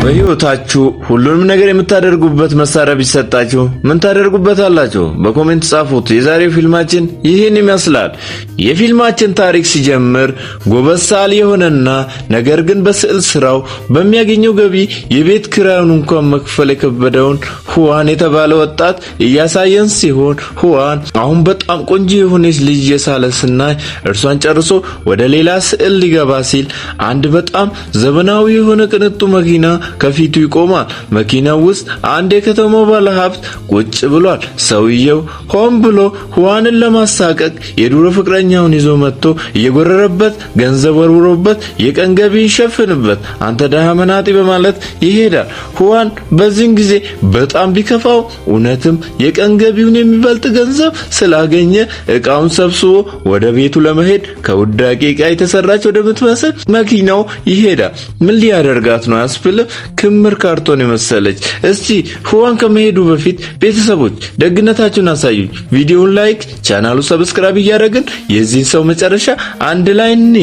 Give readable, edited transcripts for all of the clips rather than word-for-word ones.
በህይወታችሁ ሁሉንም ነገር የምታደርጉበት መሳሪያ ቢሰጣችሁ ምን ታደርጉበታላችሁ? በኮሜንት ጻፉት። የዛሬው ፊልማችን ይህን ይመስላል። የፊልማችን ታሪክ ሲጀምር ጎበዝ ሰዓሊ የሆነና ነገር ግን በስዕል ስራው በሚያገኘው ገቢ የቤት ኪራዩን እንኳን መክፈል የከበደውን ሁዋን የተባለ ወጣት እያሳየን ሲሆን ሁዋን አሁን በጣም ቆንጆ የሆነች ልጅ የሳለ ስናይ እርሷን ጨርሶ ወደ ሌላ ስዕል ሊገባ ሲል አንድ በጣም ዘመናዊ የሆነ ቅንጡ መኪና ከፊቱ ይቆማል። መኪናው ውስጥ አንድ የከተማው ባለሀብት ቁጭ ብሏል። ሰውየው ሆን ብሎ ሁዋንን ለማሳቀቅ የድሮ ፍቅረኛውን ይዞ መጥቶ እየጎረረበት ገንዘብ ወርውሮበት የቀን ገቢ ይሸፍንበት አንተ ደሃ መናጢ በማለት ይሄዳል። ሁዋን በዚህን ጊዜ በጣም ቢከፋው እውነትም የቀን ገቢውን የሚበልጥ ገንዘብ ስላገኘ እቃውን ሰብስቦ ወደ ቤቱ ለመሄድ ከውዳቂ እቃ የተሰራች ወደምትመስል መኪናው ይሄዳል። ምን ሊያደርጋት ነው ያስብልም ክምር ካርቶን የመሰለች። እስቲ ሁዋን ከመሄዱ በፊት ቤተሰቦች ደግነታችሁን አሳዩኝ። ቪዲዮውን ላይክ፣ ቻናሉ ሰብስክራይብ እያደረግን የዚህን ሰው መጨረሻ አንድ ላይ እኔ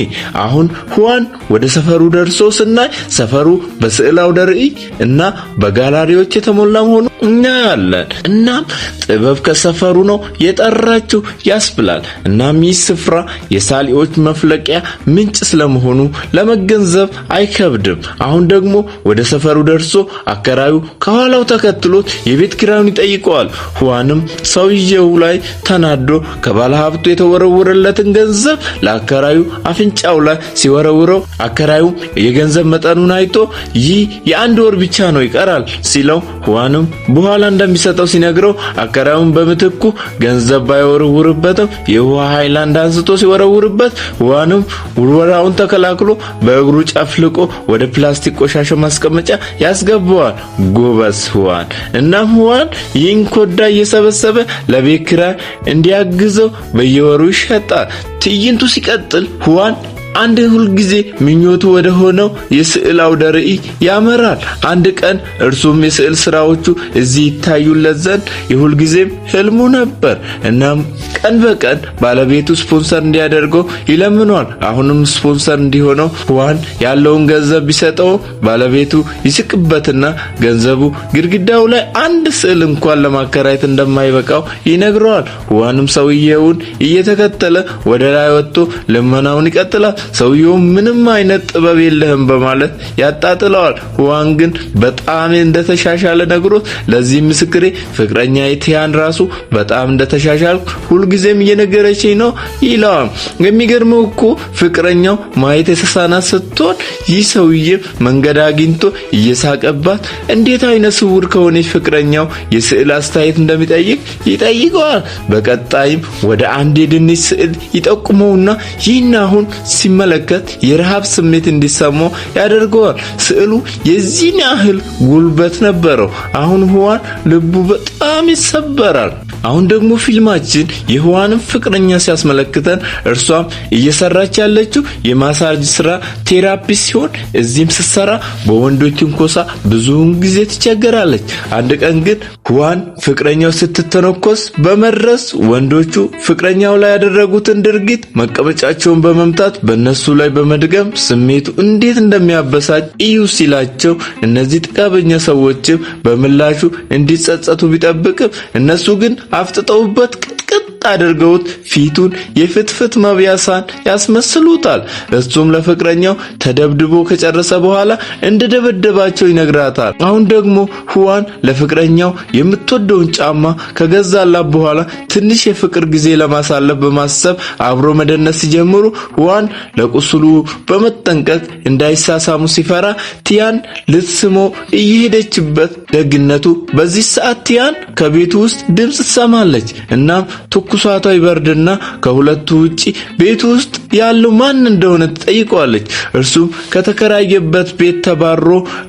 አሁን ሁዋን ወደ ሰፈሩ ደርሶ ስናይ ሰፈሩ በስዕል አውደ ርዕይ እና በጋላሪዎች የተሞላ መሆኑ እናያለን። እናም ጥበብ ከሰፈሩ ነው የጠራችው ያስብላል። እናም ይህ ስፍራ የሳሊዎች መፍለቂያ ምንጭ ስለመሆኑ ለመገንዘብ አይከብድም። አሁን ደግሞ ወደ ሰፈሩ ደርሶ አከራዩ ከኋላው ተከትሎት የቤት ኪራዩን ይጠይቀዋል። ሁዋንም ሰውየው ላይ ተናዶ ከባለሀብቱ የተወረወረለትን ገንዘብ ለአከራዩ አፍንጫው ላይ ሲወረውረው አከራዩ የገንዘብ መጠኑን አይቶ ይህ የአንድ ወር ብቻ ነው ይቀራል ሲለው ሁዋንም በኋላ እንደሚሰጠው ሲነግረው አከራዩን በምትኩ ገንዘብ ባይወረውርበትም የውሃ ሃይላንድ አንስቶ ሲወረውርበት ሁዋንም ውርወራውን ተከላክሎ በእግሩ ጨፍልቆ ወደ ፕላስቲክ ቆሻሻ ማስቀመጫ ያስገባዋል። ጎበዝ ሁዋን። እናም ሁዋን ይህን ኮዳ እየሰበሰበ ለቤት ኪራይ እንዲያግዘው በየወሩ ይሸጣል። ትዕይንቱ ሲቀጥል ሁዋን አንድ ሁል ጊዜ ምኞቱ ወደ ሆነው የስዕል አውደ ርዕይ ያመራል። አንድ ቀን እርሱም የስዕል ስራዎቹ እዚህ ይታዩለት ዘንድ የሁል ጊዜም ህልሙ ነበር። እናም ቀን በቀን ባለቤቱ ስፖንሰር እንዲያደርገው ይለምኗል። አሁንም ስፖንሰር እንዲሆነው ሁዋን ያለውን ገንዘብ ቢሰጠው ባለቤቱ ይስቅበትና ገንዘቡ ግድግዳው ላይ አንድ ስዕል እንኳን ለማከራየት እንደማይበቃው ይነግረዋል። ሁዋንም ሰውየውን እየተከተለ ወደ ላይ ወጥቶ ልመናውን ይቀጥላል። ሰውየው ምንም አይነት ጥበብ የለህም በማለት ያጣጥለዋል። ሁዋን ግን በጣም እንደተሻሻለ ነግሮት ለዚህ ምስክሬ ፍቅረኛ ቲያን ራሱ በጣም እንደተሻሻለ ሁሉ ጊዜም እየነገረችኝ ነው ይለዋል። የሚገርመው እኮ ፍቅረኛው ማየት የተሳናት ስትሆን ይህ ሰውዬ መንገድ አግኝቶ እየሳቀባት እንዴት አይነት ስውር ከሆነች ፍቅረኛው የስዕል አስተያየት እንደሚጠይቅ ይጠይቀዋል። በቀጣይም ወደ አንድ የድንች ስዕል ይጠቁመውና ይህን አሁን ሲመለከት የረሃብ ስሜት እንዲሰማው ያደርገዋል። ስዕሉ የዚህን ያህል ጉልበት ነበረው። አሁን ሁዋን ልቡ በጣም ይሰበራል። አሁን ደግሞ ፊልማችን የሁዋንን ፍቅረኛ ሲያስመለክተን እርሷም እየሰራች ያለችው የማሳጅ ስራ ቴራፒ ሲሆን እዚህም ስትሰራ በወንዶች ትንኮሳ ብዙውን ጊዜ ትቸገራለች። አንድ ቀን ግን ሁዋን ፍቅረኛው ስትተነኮስ በመድረስ ወንዶቹ ፍቅረኛው ላይ ያደረጉትን ድርጊት መቀመጫቸውን በመምታት በእነሱ ላይ በመድገም ስሜቱ እንዴት እንደሚያበሳጭ እዩ ሲላቸው እነዚህ ጥጋበኛ ሰዎችም በምላሹ እንዲጸጸቱ ቢጠብቅም እነሱ ግን አፍጥጠውበት ቅጥቅጥ አድርገውት ፊቱን የፍትፍት መብያሳን ያስመስሉታል። እሱም ለፍቅረኛው ተደብድቦ ከጨረሰ በኋላ እንደደበደባቸው ይነግራታል። አሁን ደግሞ ሁዋን ለፍቅረኛው የምትወደውን ጫማ ከገዛላት በኋላ ትንሽ የፍቅር ጊዜ ለማሳለፍ በማሰብ አብሮ መደነስ ሲጀምሩ ሁዋን ለቁስሉ በመጠንቀቅ እንዳይሳሳሙ ሲፈራ ቲያን ልትስሞ እየሄደችበት ደግነቱ በዚህ ሰዓት ቲያን ከቤቱ ውስጥ ድምጽ ትሰማለች። እናም ትኩሳቷ ይበርድና ከሁለቱ ውጪ ቤቱ ውስጥ ያለው ማን እንደሆነ ትጠይቀዋለች። እርሱም ከተከራየበት ቤት ተባሮ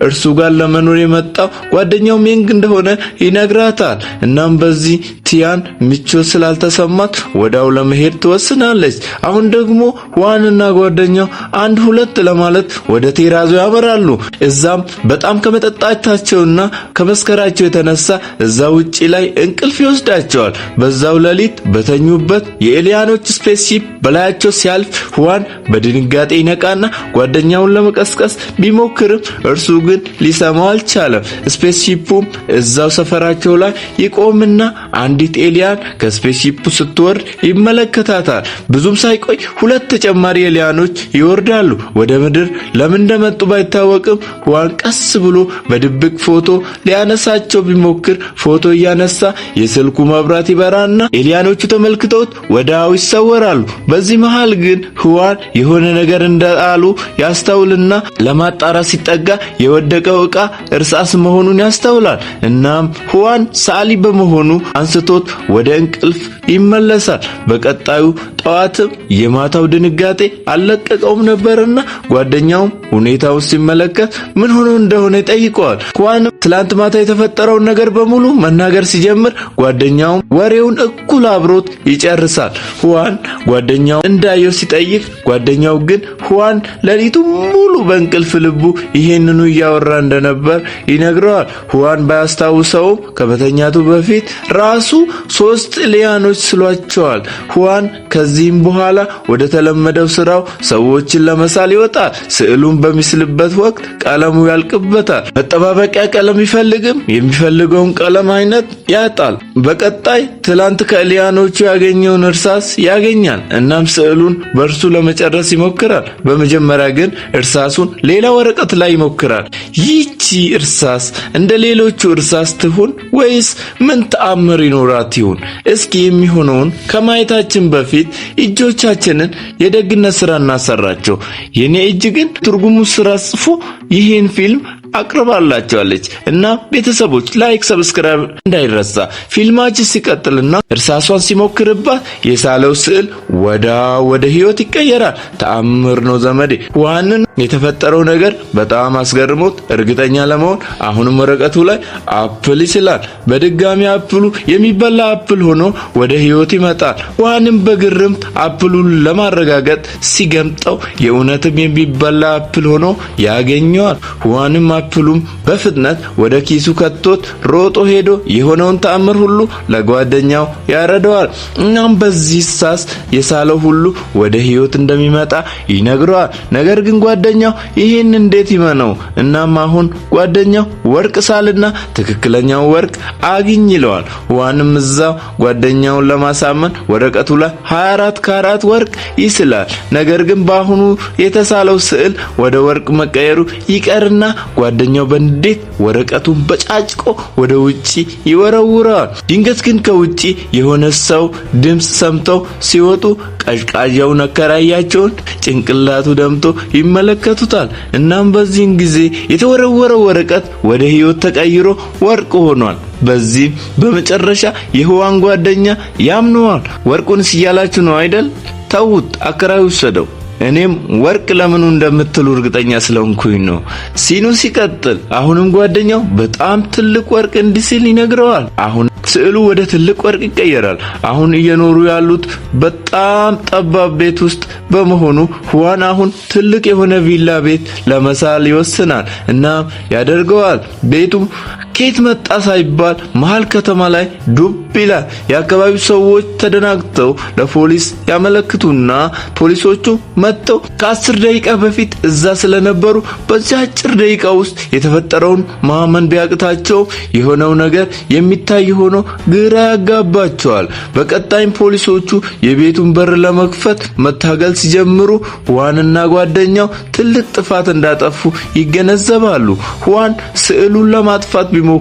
እርሱ ጋር ለመኖር የመጣው ጓደኛው ሜንግ እንደሆነ ይነግራታል። እናም በዚህ ቲያን ምቾት ስላልተሰማት ወዳው ለመሄድ ትወስናለች። አሁን ደግሞ ሁዋንና ጓደኛው አንድ ሁለት ለማለት ወደ ቴራዞ ያመራሉ። እዛም በጣም ከመጠጣታቸውና ከመስከራቸው የተነሳ እዛ ውጪ ላይ እንቅልፍ ይወስዳቸዋል። በዛው ሌሊት በተኙበት የኤሊያኖች ስፔስሺፕ በላያቸው ሲያልፍ ሁዋን በድንጋጤ ይነቃና ጓደኛውን ለመቀስቀስ ቢሞክርም እርሱ ግን ሊሰማው አልቻለም። ስፔስሺፑም እዛው ሰፈራቸው ላይ ይቆምና አንዲት ኤሊያን ከስፔስሺፑ ስትወርድ ይመለከታታል። ብዙም ሳይቆይ ሁለት ተጨማሪ ኤሊያኖች ይወርዳሉ ወደ ምድር። ለምን እንደመጡ ባይታወቅም ሁዋን ቀስ ብሎ በድብቅ ፎቶ ሊያነሳቸው ቢሞክር ፎቶ እያነሳ የስልኩ መብራት ይበራና ኤሊያኖቹ ተመልክተውት ወዲያው ይሰወራሉ። በዚህ መሃል ግን ሁዋን የሆነ ነገር እንዳሉ ያስተውልና ለማጣራት ሲጠጋ የወደቀው ዕቃ እርሳስ መሆኑን ያስተውላል። እናም ሁዋን ሳሊ በመሆኑ አንስቶት ወደ እንቅልፍ ይመለሳል። በቀጣዩ ጠዋትም የማታው ድንጋጤ አልለቀቀውም ነበርና ጓደኛው ሁኔታው ሲመለከት ምን ሆኖ እንደሆነ ይጠይቀዋል። ሁዋን ትላንት ማታ የተፈጠረውን ነገር በሙሉ መናገር ሲጀምር ጓደኛው ወሬውን እኩል አብሮት ይጨርሳል። ሁዋን ጓደኛው እንዳየው ሲጠይቅ ጓደኛው ግን ሁዋን ሌሊቱ ሙሉ በእንቅልፍ ልቡ ይሄንኑ እያወራ እንደነበር ይነግረዋል። ሁዋን ባያስታውሰውም ከመተኛቱ በፊት ራሱ 3 ኤሊያኖች ስሏቸዋል። ሁዋን ከዚህም በኋላ ወደ ተለመደው ስራው ሰዎችን ለመሳል ይወጣል። ስዕሉን በሚስልበት ወቅት ቀለሙ ያልቅበታል። መጠባበቂያ ቀለም ይፈልግም የሚፈልገውን ቀለም አይነት ያጣል። በቀጣይ ትላንት ከኤሊያኖቹ ያገኘውን እርሳስ ያገኛል። እናም ስዕሉን በእርሱ ለመጨረስ ይሞክራል። በመጀመሪያ ግን እርሳሱን ሌላ ወረቀት ላይ ይሞክራል። ይህቺ እርሳስ እንደ ሌሎቹ እርሳስ ትሁን ወይስ ምን ተአምር ይኖራት ይሁን? እስኪ የሚሆነውን ከማየታችን በፊት እጆቻችንን የደግነት ስራ እናሰራቸው። የኔ እጅ ግን ትርጉሙ ስራ ጽፎ ይህን ፊልም አቅርባላችኋለች እና ቤተሰቦች ላይክ ሰብስክራይብ እንዳይረሳ። ፊልማችን ሲቀጥልና እርሳሷን ሲሞክርባት የሳለው ስዕል ወደ ህይወት ይቀየራል። ተአምር ነው ዘመዴ። ሁዋንን የተፈጠረው ነገር በጣም አስገርሞት እርግጠኛ ለመሆን አሁንም ወረቀቱ ላይ አፕል ይስላል። በድጋሚ አፕሉ የሚበላ አፕል ሆኖ ወደ ህይወት ይመጣል። ሁዋንም በግርም አፕሉን ለማረጋገጥ ሲገምጠው የእውነትም የሚበላ አፕል ሆኖ ያገኘዋል። ሁዋንም አፕሉም በፍጥነት ወደ ኪሱ ከቶት ሮጦ ሄዶ የሆነውን ተአምር ሁሉ ለጓደኛው ያረዳዋል። እናም በዚህ ሳስ የሳለው ሁሉ ወደ ህይወት እንደሚመጣ ይነግረዋል። ነገር ግን ጓደኛው ይህን እንዴት ይመነው? እናም አሁን ጓደኛው ወርቅ ሳልና ትክክለኛው ወርቅ አግኝ ይለዋል። ሁዋንም እዛው ጓደኛውን ለማሳመን ወረቀቱ ላይ 24 ካራት ወርቅ ይስላል። ነገር ግን በአሁኑ የተሳለው ስዕል ወደ ወርቅ መቀየሩ ይቀርና ጓደኛው በንዴት ወረቀቱን በጫጭቆ ወደ ውጪ ይወረውራል። ድንገት ግን ከውጪ የሆነ ሰው ድምጽ ሰምተው ሲወጡ ቀዥቃዣው ነከራያቸውን ጭንቅላቱ ደምቶ ይመለከቱታል። እናም በዚህን ጊዜ የተወረወረው ወረቀት ወደ ህይወት ተቀይሮ ወርቅ ሆኗል። በዚህም በመጨረሻ የሁዋን ጓደኛ ያምነዋል። ወርቁንስ እያላችሁ ነው አይደል? ተውት፣ አከራዩ ወሰደው። እኔም ወርቅ ለምኑ እንደምትሉ እርግጠኛ ስለሆንኩኝ ነው። ሲኑ ሲቀጥል አሁንም ጓደኛው በጣም ትልቅ ወርቅ እንዲስል ይነግረዋል። አሁን ስዕሉ ወደ ትልቅ ወርቅ ይቀየራል። አሁን እየኖሩ ያሉት በጣም ጠባብ ቤት ውስጥ በመሆኑ ሁዋን አሁን ትልቅ የሆነ ቪላ ቤት ለመሳል ይወስናል እና ያደርገዋል። ቤቱ ከየት መጣ ሳይባል መሃል ከተማ ላይ ዱብ ይላል። የአካባቢው ሰዎች ተደናግጠው ለፖሊስ ያመለክቱና ፖሊሶቹ መጥተው ከ10 ደቂቃ በፊት እዛ ስለነበሩ በዚህ አጭር ደቂቃ ውስጥ የተፈጠረውን ማመን ቢያቅታቸው የሆነው ነገር የሚታይ ሆኖ ግራ ያጋባቸዋል። በቀጣይም ፖሊሶቹ የቤቱን በር ለመክፈት መታገል ሲጀምሩ ሁዋንና ጓደኛው ትልቅ ጥፋት እንዳጠፉ ይገነዘባሉ። ሁዋን ስዕሉን ለማጥፋት ቢሞክርም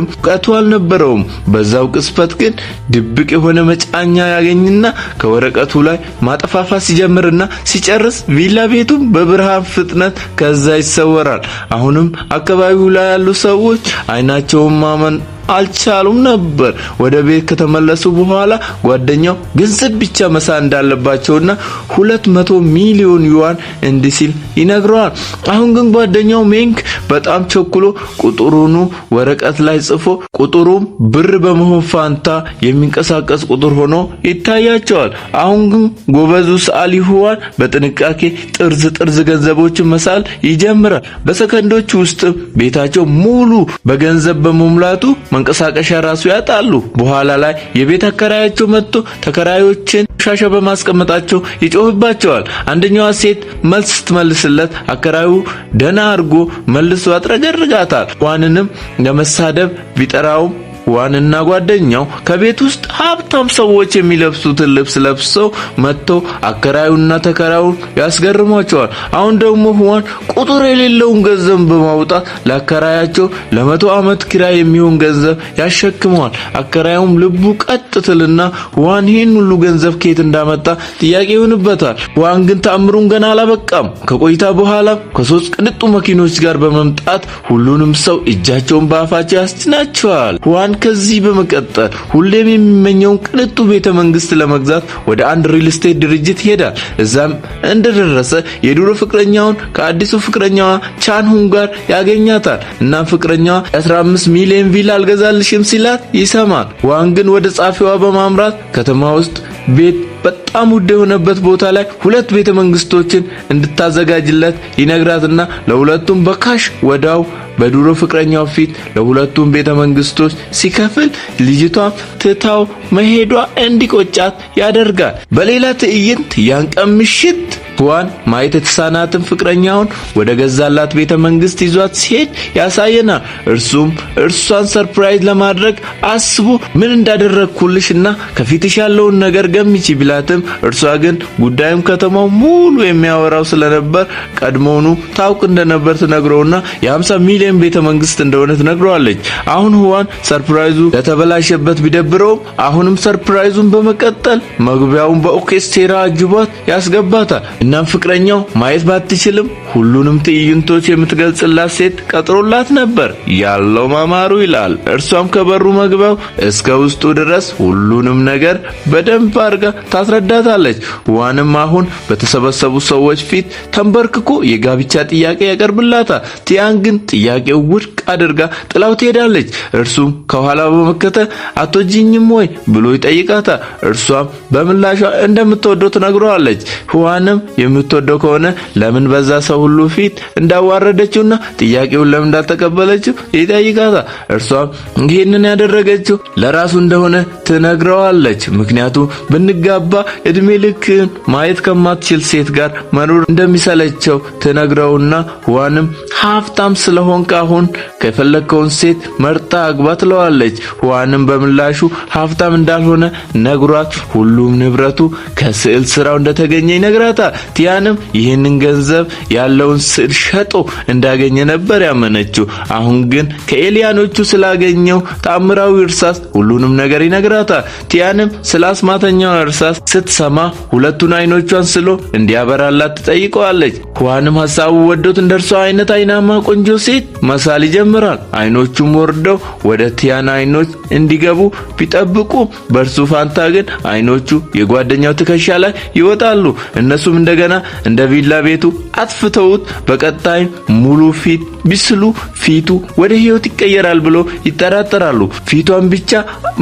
እውቀቱ አልነበረውም። በዛው ቅጽበት ግን ድብቅ የሆነ መጫኛ ያገኝና ከወረቀቱ ላይ ማጠፋፋት ሲጀምርና ሲጨርስ ቪላ ቤቱም በብርሃን ፍጥነት ከዛ ይሰወራል። አሁንም አካባቢው ላይ ያሉ ሰዎች አይናቸውን ማመን አልቻሉም ነበር። ወደ ቤት ከተመለሱ በኋላ ጓደኛው ገንዘብ ብቻ መሳል እንዳለባቸውና 200 ሚሊዮን ዩዋን እንዲሲል ይነግረዋል። አሁን ግን ጓደኛው ሜንክ በጣም ቸኩሎ ቁጥሩን ወረቀት ላይ ጽፎ ቁጥሩም ብር በመሆን ፋንታ የሚንቀሳቀስ ቁጥር ሆኖ ይታያቸዋል። አሁን ግን ጎበዙ ሰዓሊ ሁዋን በጥንቃቄ ጥርዝ ገንዘቦችን መሳል ይጀምራል። በሰከንዶች ውስጥ ቤታቸው ሙሉ በገንዘብ በመሙላቱ መንቀሳቀሻ ራሱ ያጣሉ። በኋላ ላይ የቤት አከራያቸው መጥቶ ተከራዮችን ሻሻ በማስቀመጣቸው ይጮህባቸዋል። አንደኛዋ ሴት መልስ ስትመልስለት አከራዩ ደና አርጎ መልሶ አጥረገርጋታል። ዋንንም ለመሳደብ ቢጠራውም ዋንና ጓደኛው ከቤት ውስጥ ሀብታም ሰዎች የሚለብሱትን ልብስ ለብሰው መጥተው አከራዩና ተከራዩን ያስገርሟቸዋል። አሁን ደግሞ ዋን ቁጥር የሌለውን ገንዘብ በማውጣት ለአከራያቸው ለ100 ዓመት ኪራይ የሚሆን ገንዘብ ያሸክመዋል። አከራዩም ልቡ ቀጥትልና ዋን ይህን ሁሉ ገንዘብ ከየት እንዳመጣ ጥያቄ ይሆንበታል። ዋን ግን ተአምሩን ገና አላበቃም። ከቆይታ በኋላ ከ3 ቅንጡ መኪኖች ጋር በመምጣት ሁሉንም ሰው እጃቸውን በአፋቸው ያስጭናቸዋል። ዋን ከዚህ በመቀጠል ሁሌም የሚመኘውን ቅንጡ ቤተ መንግስት ለመግዛት ወደ አንድ ሪል ስቴት ድርጅት ይሄዳል። እዛም እንደደረሰ የድሮ ፍቅረኛውን ከአዲሱ ፍቅረኛዋ ቻንሁን ጋር ያገኛታል እና ፍቅረኛዋ 15 ሚሊዮን ቪላ አልገዛልሽም ሲላት ይሰማል። ዋን ግን ወደ ጻፊዋ በማምራት ከተማ ውስጥ ቤት በጣም ውድ የሆነበት ቦታ ላይ 2 ቤተ መንግስቶችን እንድታዘጋጅለት ይነግራትና ለሁለቱም በካሽ ወዳው በድሮ ፍቅረኛው ፊት ለሁለቱም ቤተ መንግስቶች ሲከፍል ልጅቷ ትታው መሄዷ እንዲቆጫት ያደርጋል። በሌላ ትዕይንት ያን ቀን ምሽት ዋን ማየት የተሳናትን ፍቅረኛውን ወደ ገዛላት ቤተ መንግስት ይዟት ሲሄድ ያሳየናል። እርሱም እርሷን ሰርፕራይዝ ለማድረግ አስቦ ምን እንዳደረግኩልሽና ከፊትሽ ያለውን ነገር ገምቺ ቢላትም እርሷ ግን ጉዳዩም ከተማው ሙሉ የሚያወራው ስለነበር ቀድሞውኑ ታውቅ እንደነበር ትነግረውና የ50 ሚሊዮን ቤተ መንግስት እንደሆነ ትነግረዋለች። አሁን ዋን ሰርፕራይዙ ለተበላሸበት ቢደብረውም አሁንም ሰርፕራይዙን በመቀጠል መግቢያውን በኦርኬስትራ አጅቧት ያስገባታል። እናም ፍቅረኛው ማየት ባትችልም ሁሉንም ትዕይንቶች የምትገልጽላት ሴት ቀጥሮላት ነበር። ያለው ማማሩ ይላል። እርሷም ከበሩ መግቢያው እስከ ውስጡ ድረስ ሁሉንም ነገር በደንብ አድርጋ ታስረዳታለች። ዋንም አሁን በተሰበሰቡ ሰዎች ፊት ተንበርክኮ የጋብቻ ጥያቄ ያቀርብላታል። ቲያን ግን ጥያቄው ውድቅ አድርጋ ጥላው ትሄዳለች። እርሱም ከኋላ በመከተል አትወጂኝም ወይ ብሎ ይጠይቃታል። እርሷም በምላሿ እንደምትወደው ትነግረዋለች። ዋንም የምትወደው ከሆነ ለምን በዛ ሰው ሁሉ ፊት እንዳዋረደችውና ጥያቄውን ለምን እንዳልተቀበለችው ይጠይቃታል። እርሷም ይሄንን ያደረገችው ለራሱ እንደሆነ ትነግረዋለች። ምክንያቱም ብንጋባ እድሜ ልክን ማየት ከማትችል ሴት ጋር መኖር እንደሚሰለቸው ትነግረውና ዋንም ሀብታም ስለሆንክ አሁን ከፈለከውን ሴት መርጣ አግባ ትለዋለች። ዋንም በምላሹ ሀብታም እንዳልሆነ ነግሯት ሁሉም ንብረቱ ከስዕል ስራው እንደተገኘ ይነግራታል። ቲያንም ይህንን ገንዘብ ያለውን ስዕል ሸጦ እንዳገኘ ነበር ያመነችው። አሁን ግን ከኤሊያኖቹ ስላገኘው ተአምራዊ እርሳስ ሁሉንም ነገር ይነግራታል። ቲያንም ስለ አስማተኛው እርሳስ ስትሰማ ሁለቱን አይኖቿን ስሎ እንዲያበራላት ትጠይቀዋለች። ዋንም ሐሳቡ ወዶት እንደርሷ አይነት አይናማ ቆንጆ ሴት መሳል ይጀምራል። አይኖቹም ወርደው ወደ ቲያን አይኖች እንዲገቡ ቢጠብቁ በእርሱ ፋንታ ግን አይኖቹ የጓደኛው ትከሻ ላይ ይወጣሉ። እነሱም እንደገና እንደ ቪላ ቤቱ አጥፍተውት በቀጣይ ሙሉ ፊት ቢስሉ ፊቱ ወደ ህይወት ይቀየራል ብሎ ይጠራጠራሉ። ፊቷን ብቻ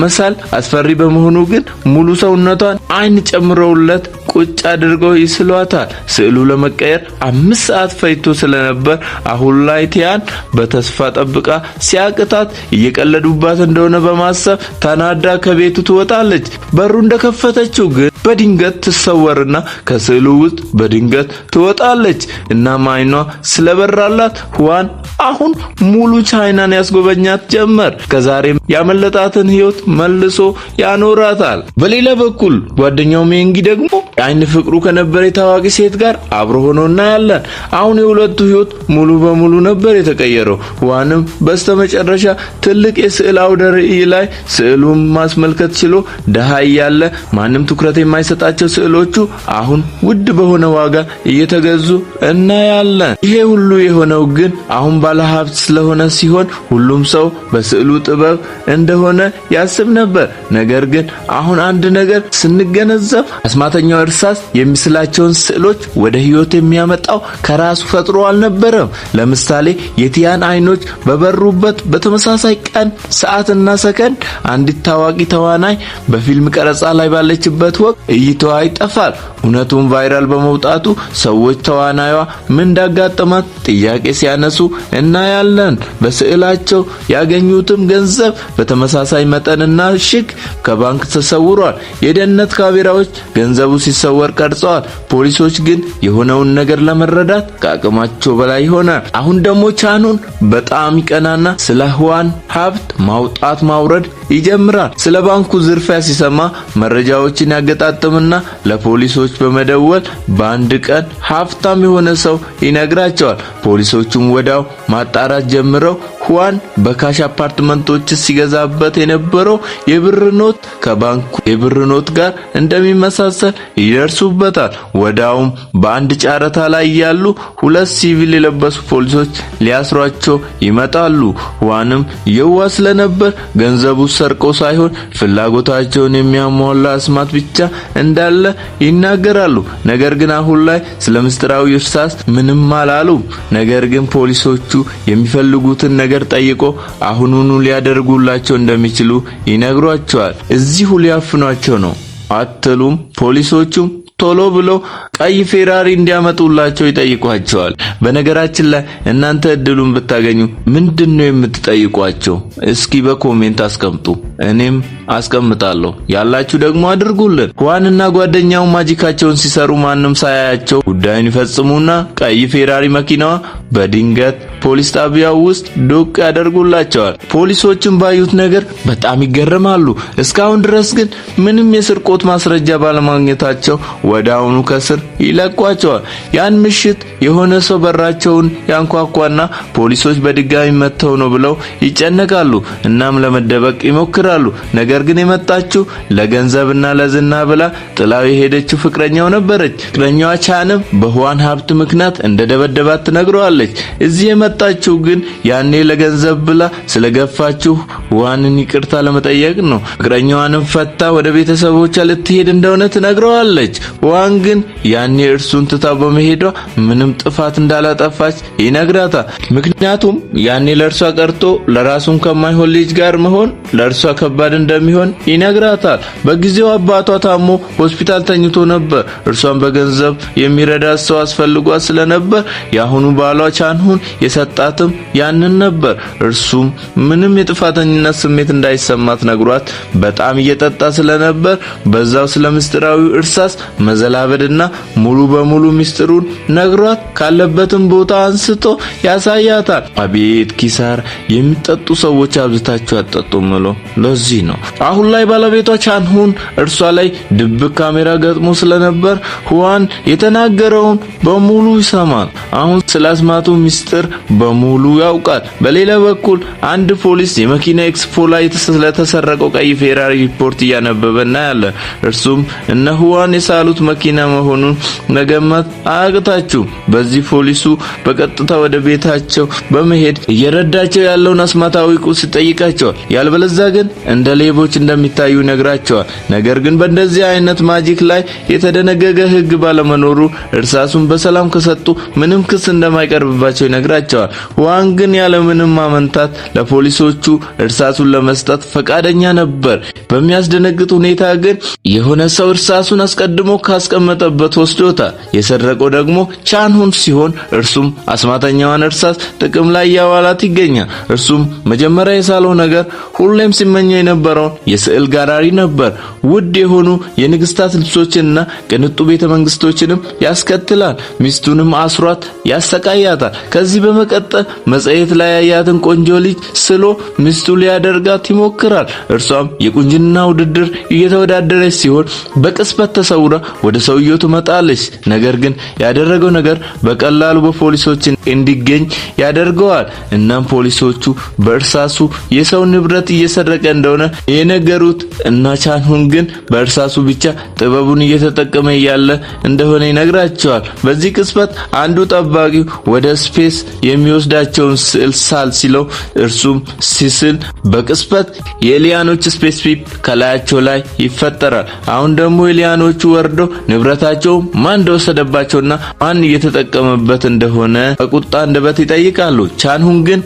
መሳል አስፈሪ በመሆኑ ግን ሙሉ ሰውነቷን አይን ጨምረውለት ቁጭ አድርገው ይስሏታል። ስዕሉ ለመቀየር 5 ሰዓት ፈይቶ ስለነበር አሁን ላይ ቲያን በተስፋ ጠብቃ ሲያቅታት እየቀለዱባት እንደሆነ በማሰብ ተናዳ ከቤቱ ትወጣለች። በሩ እንደከፈተችው ግን በድንገት ትሰወርና ከስዕሉ ውስጥ በድንገት ትወጣለች እና አይኗ ስለበራላት ዋን አሁን ሙሉ ቻይናን ያስጎበኛት ጀመር። ከዛሬም ያመለጣትን ህይወት መልሶ ያኖራታል። በሌላ በኩል ጓደኛው ሜንጊ ደግሞ አይን ፍቅሩ ከነበረ ታዋቂ ሴት ጋር አብሮ ሆኖ እናያለን። አሁን የሁለቱ ህይወት ሙሉ በሙሉ ነበር የተቀየረው። ዋንም በስተመጨረሻ ትልቅ የስዕል አውደ ርዕይ ላይ ስዕሉን ማስመልከት ችሎ ደሃ ያለ ማንም ትኩረት የማይሰጣቸው ስዕሎቹ አሁን ውድ በሆነ ዋጋ እየተገዙ እናያለን። ይሄ ሁሉ የሆነው ግን አሁን ባለሀብት ስለሆነ ሲሆን ሁሉም ሰው በስዕሉ ጥበብ እንደሆነ ያስብ ነበር። ነገር ግን አሁን አንድ ነገር ስንገነዘብ አስማተኛው በእርሳስ የሚስላቸውን ስዕሎች ወደ ህይወት የሚያመጣው ከራሱ ፈጥሮ አልነበረም። ለምሳሌ የቲያን አይኖች በበሩበት በተመሳሳይ ቀን ሰዓትና ሰከንድ አንዲት ታዋቂ ተዋናይ በፊልም ቀረጻ ላይ ባለችበት ወቅት እይታዋ ይጠፋል። እውነቱን ቫይራል በመውጣቱ ሰዎች ተዋናይዋ ምን እንዳጋጠማት ጥያቄ ሲያነሱ እናያለን። በስዕላቸው ያገኙትም ገንዘብ በተመሳሳይ መጠንና ሽግ ከባንክ ተሰውሯል። የደህንነት ካሜራዎች ገንዘቡ ሲሰወር ቀርጸዋል። ፖሊሶች ግን የሆነውን ነገር ለመረዳት ከአቅማቸው በላይ ሆነ። አሁን ደግሞ ቻኑን በጣም ይቀናና ስለ ህዋን ሀብት ማውጣት ማውረድ ይጀምራል። ስለ ባንኩ ዝርፊያ ሲሰማ መረጃዎችን ያገጣጥምና ለፖሊሶች በመደወል በአንድ ቀን ሀብታም የሆነ ሰው ይነግራቸዋል። ፖሊሶቹም ወዲያው ማጣራት ጀምረው ሁዋን በካሽ አፓርትመንቶች ሲገዛበት የነበረው የብር ኖት ከባንኩ የብር ኖት ጋር እንደሚመሳሰል ይደርሱበታል። ወዲያውም በአንድ ጨረታ ላይ ያሉ ሁለት ሲቪል የለበሱ ፖሊሶች ሊያስሯቸው ይመጣሉ። ሁዋንም የዋ ስለነበር ገንዘቡ ሰርቆ ሳይሆን ፍላጎታቸውን የሚያሟላ አስማት ብቻ እንዳለ ይናገራሉ። ነገር ግን አሁን ላይ ስለ ምስጢራዊ እርሳስ ምንም አላሉም። ነገር ግን ፖሊሶቹ የሚፈልጉትን ነገር ጠይቆ አሁኑኑ ሊያደርጉላቸው እንደሚችሉ ይነግሯቸዋል። እዚሁ ሊያፍኗቸው ነው አትሉም? ፖሊሶቹም ቶሎ ብለው ቀይ ፌራሪ እንዲያመጡላቸው ይጠይቋቸዋል። በነገራችን ላይ እናንተ እድሉን ብታገኙ ምንድነው የምትጠይቋቸው? እስኪ በኮሜንት አስቀምጡ። እኔም አስቀምጣለሁ። ያላችሁ ደግሞ አድርጉልን። ሁዋንና ጓደኛው ማጂካቸውን ሲሰሩ ማንም ሳያያቸው ጉዳዩን ይፈጽሙና ቀይ ፌራሪ መኪናዋ በድንገት ፖሊስ ጣቢያው ውስጥ ዱቅ ያደርጉላቸዋል። ፖሊሶችን ባዩት ነገር በጣም ይገረማሉ። እስካሁን ድረስ ግን ምንም የስርቆት ማስረጃ ባለማግኘታቸው ወዲያውኑ ከስር ይለቋቸዋል። ያን ምሽት የሆነ ሰው በራቸውን ያንኳኳና ፖሊሶች በድጋሚ መተው ነው ብለው ይጨነቃሉ። እናም ለመደበቅ ይሞክራሉ። ነገር ግን የመጣችው ለገንዘብና ለዝና ብላ ጥላው የሄደችው ፍቅረኛው ነበረች። ፍቅረኛዋ ቻንም በሁዋን ሀብት ምክንያት እንደደበደባት ትነግረዋለች። እዚህ የመጣችው ግን ያኔ ለገንዘብ ብላ ስለገፋችው ሁዋንን ይቅርታ ለመጠየቅ ነው። ፍቅረኛዋንም ፈታ ወደ ቤተሰቦቿ ልትሄድ እንደሆነ ትነግረዋለች። ሁዋን ግን ያኔ እርሱን ትታ በመሄዷ ምንም ጥፋት እንዳላጠፋች ይነግራታል። ምክንያቱም ያኔ ለእርሷ ቀርቶ ለራሱም ከማይሆን ልጅ ጋር መሆን ለእርሷ ከባድ እንደሚሆን ይነግራታል። በጊዜው አባቷ ታሞ ሆስፒታል ተኝቶ ነበር። እርሷን በገንዘብ የሚረዳት ሰው አስፈልጓት ስለነበር የአሁኑ ባሏ ቻንሁን የሰጣትም ያንን ነበር። እርሱም ምንም የጥፋተኝነት ስሜት እንዳይሰማት ነግሯት በጣም እየጠጣ ስለነበር በዛው ስለ ምስጢራዊ እርሳስ መዘላበድና ሙሉ በሙሉ ምስጢሩን ነግሯት ካለበትም ቦታ አንስቶ ያሳያታል። አቤት ኪሳር! የሚጠጡ ሰዎች አብዝታችሁ አጠጡም ብሎ ለዚህ ነው። አሁን ላይ ባለቤቷ ቻንሁን እርሷ ላይ ድብቅ ካሜራ ገጥሞ ስለነበር ሁዋን የተናገረውን በሙሉ ይሰማል። አሁን ስለ አስማቱ ምስጢር በሙሉ ያውቃል። በሌላ በኩል አንድ ፖሊስ የመኪና ኤክስፖ ላይ ስለተሰረቀው ቀይ ፌራሪ ሪፖርት እያነበበ እናያለን። እርሱም እነ ሁዋን የሳሉት መኪና መሆኑን መገመት አያቅታችሁም። በዚህ ፖሊሱ በቀጥታ ወደ ቤታቸው በመሄድ እየረዳቸው ያለውን አስማታዊ ቁስ ይጠይቃቸዋል። ያልበለዚያ ግን እንደ ሌቦች እንደሚታዩ ይነግራቸዋል። ነገር ግን በእንደዚህ አይነት ማጂክ ላይ የተደነገገ ሕግ ባለመኖሩ እርሳሱን በሰላም ከሰጡ ምንም ክስ እንደማይቀርብባቸው ይነግራቸዋል። ሁዋን ግን ያለምንም ማመንታት ለፖሊሶቹ እርሳሱን ለመስጠት ፈቃደኛ ነበር። በሚያስደነግጥ ሁኔታ ግን የሆነ ሰው እርሳሱን አስቀድሞ ካስቀመጠበት ወስዶታል። የሰረቀው ደግሞ ቻንሁን ሲሆን እርሱም አስማተኛዋን እርሳስ ጥቅም ላይ ያዋላት ይገኛል። እርሱም መጀመሪያ የሳለው ነገር ሁሌም ሲመኘው የነበረውን የስዕል ጋራሪ ነበር። ውድ የሆኑ የንግስታት ልብሶችንና ቅንጡ ቤተመንግስቶችንም ያስከትላል። ሚስቱንም አስሯት ያሰቃያታል። ከዚህ በመቀጠል መጽሔት ላይ ያያትን ቆንጆ ልጅ ስሎ ሚስቱ ሊያደርጋት ይሞክራል። እርሷም የቁንጅና ውድድር እየተወዳደረች ሲሆን በቅጽበት ተሰውራ ወደ ሰውየው ትመጣለች። ነገር ግን ያደረገው ነገር በቀላሉ በፖሊሶች እንዲገኝ ያደርገዋል። እናም ፖሊሶቹ በእርሳሱ የሰው ንብረት እየሰረቀ እንደሆነ የነገሩት እና ቻንሁን ግን በእርሳሱ ብቻ ጥበቡን እየተጠቀመ ያለ እንደሆነ ይነግራቸዋል። በዚህ ቅጽበት አንዱ ጠባቂው ወደ ስፔስ የሚወስዳቸውን ስዕል ሳል ሲለው እርሱም ሲስል በቅጽበት የኤሊያኖች ስፔስ ሺፕ ከላያቸው ላይ ይፈጠራል። አሁን ደግሞ ኤሊያኖቹ ወርደው ንብረታቸው ማን እንደወሰደባቸውና ማን እየተጠቀመበት እንደሆነ በቁጣ አንደበት ይጠይቃሉ። ቻንሁን ግን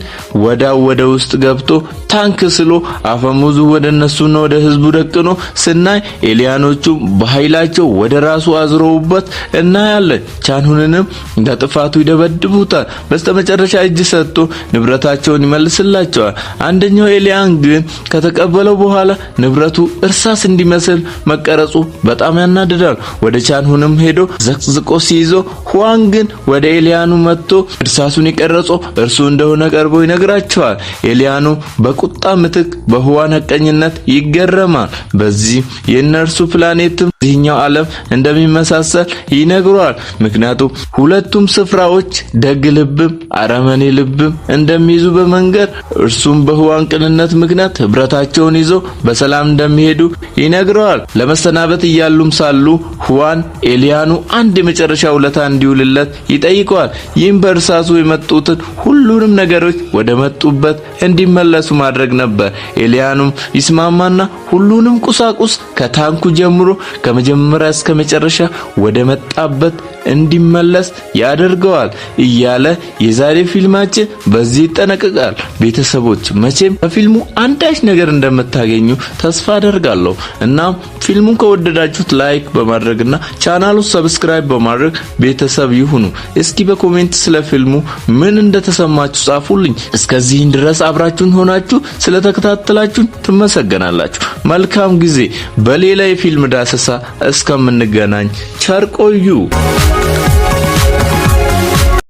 ወደ ውስጥ ገብቶ ታንክ ስሎ አፈሙዙ ወደ እነሱና ወደ ህዝቡ ደቅኖ ስናይ ኤሊያኖቹ በኃይላቸው ወደ ራሱ አዝረውበት እናያለን። ቻንሁንንም ለጥፋቱ ይደበድቡታል። በስተመጨረሻ እጅ ሰጥቶ ንብረታቸውን ይመልስላቸዋል። አንደኛው ኤሊያን ግን ከተቀበለው በኋላ ንብረቱ እርሳስ እንዲመስል መቀረጹ በጣም ያናድዳል። ወደ ቻንሁንም ሄዶ ዘቅዝቆ ሲይዘው ሁዋን ግን ወደ ኤሊያኑ መጥቶ እርሳሱን የቀረጸው እርሱ እንደሆነ ቀርቦ ይነግራቸዋል። ኤሊያኑ በቁጣ ምትክ በሁዋን ሐቀኝነት ይገረማል። በዚህ የእነርሱ ፕላኔትም እዚህኛው ዓለም እንደሚመሳሰል ይነግረዋል። ምክንያቱም ሁለቱም ስፍራዎች ደግ ልብም አረመኔ ልብም እንደሚይዙ በመንገር እርሱም በሁዋን ቅንነት ምክንያት ህብረታቸውን ይዘው በሰላም እንደሚሄዱ ይነግረዋል። ለመሰናበት እያሉም ሳሉ ሁዋን ኤሊያኑ አንድ የመጨረሻ ውለታ እንዲውልለት ይጠይቀዋል። ይህም በእርሳሱ የመጡትን ሁሉንም ነገሮች ወደ መጡበት እንዲመለሱ ማድረግ ነበር። ኤሊያኑም ይስማማና ሁሉንም ቁሳቁስ ከታንኩ ጀምሮ ከመጀመሪያ እስከ መጨረሻ ወደ መጣበት እንዲመለስ ያደርገዋል እያለ የዛሬ ፊልማችን በዚህ ይጠናቀቃል። ቤተሰቦች መቼም በፊልሙ አንዳች ነገር እንደምታገኙ ተስፋ አደርጋለሁ። እናም ፊልሙን ከወደዳችሁት ላይክ በማድረግና ቻናሉን ሰብስክራይብ በማድረግ ቤተሰብ ይሁኑ። እስኪ በኮሜንት ስለ ፊልሙ ምን እንደተሰማችሁ ጻፉልኝ። እስከዚህ ድረስ አብራችሁን ሆናችሁ ስለተከታተላችሁን ትመሰገናላችሁ። መልካም ጊዜ። በሌላ የፊልም ዳሰሳ እስከምንገናኝ ቸር ቆዩ።